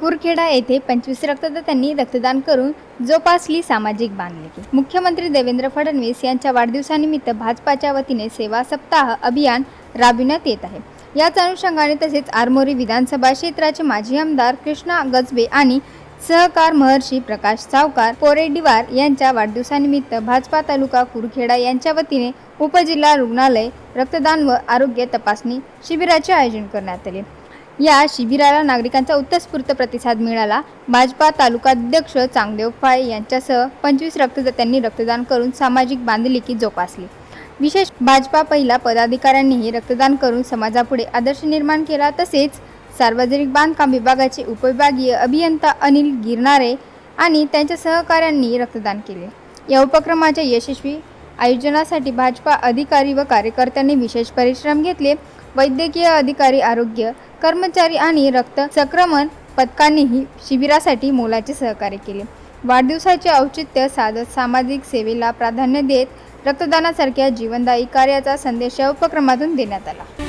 कुरखेडा येथे 25 रक्तदात्यांनी रक्तदान करून जोपासली सामाजिक बांधिलकी। मुख्यमंत्री देवेंद्र फडणवीस यांच्या वाढदिवसानिमित्त भाजपाच्या वतीने सेवा सप्ताह अभियान राबविण्यात येत आहे। याच अनुषंगाने तसेच आरमोरी विधानसभा क्षेत्राचे माजी आमदार कृष्णा गजबे आणि सहकार महर्षी प्रकाश सावकार पोरेडीवार यांच्या वाढदिवसानिमित्त भाजपा तालुका कुरखेडा यांच्या वतीने उपजिल्हा रुग्णालय रक्तदान व आरोग्य तपासणी शिबिराचे आयोजन करण्यात आले। या शिबिराला नागरिकांचा उत्स्फूर्त प्रतिसाद मिळाला। भाजपा तालुकाध्यक्ष चांगदेव फाळे यांच्यासह 25 रक्तदात्यांनी रक्तदान करून सामाजिक बांधिलकी जोपासली। विशेष भाजपा पहिला पदाधिकाऱ्यांनीही रक्तदान करून समाजापुढे आदर्श निर्माण केला। तसेच सार्वजनिक बांधकाम विभागाचे उपविभागीय अभियंता अनिल गिरनारे आणि त्यांच्या सहकाऱ्यांनी रक्तदान केले। या उपक्रमाच्या यशस्वी आयोजनासाठी भाजपा अधिकारी व कार्यकर्त्यांनी विशेष परिश्रम घेतले। वैद्यकीय अधिकारी, आरोग्य कर्मचारी आणि रक्त संक्रमण पथकांनीही शिबिरासाठी मोलाचे सहकार्य केले। वाढदिवसाचे औचित्य साधत सामाजिक सेवेला प्राधान्य देत रक्तदानासारख्या जीवनदायी कार्याचा संदेश या उपक्रमातून देण्यात आला।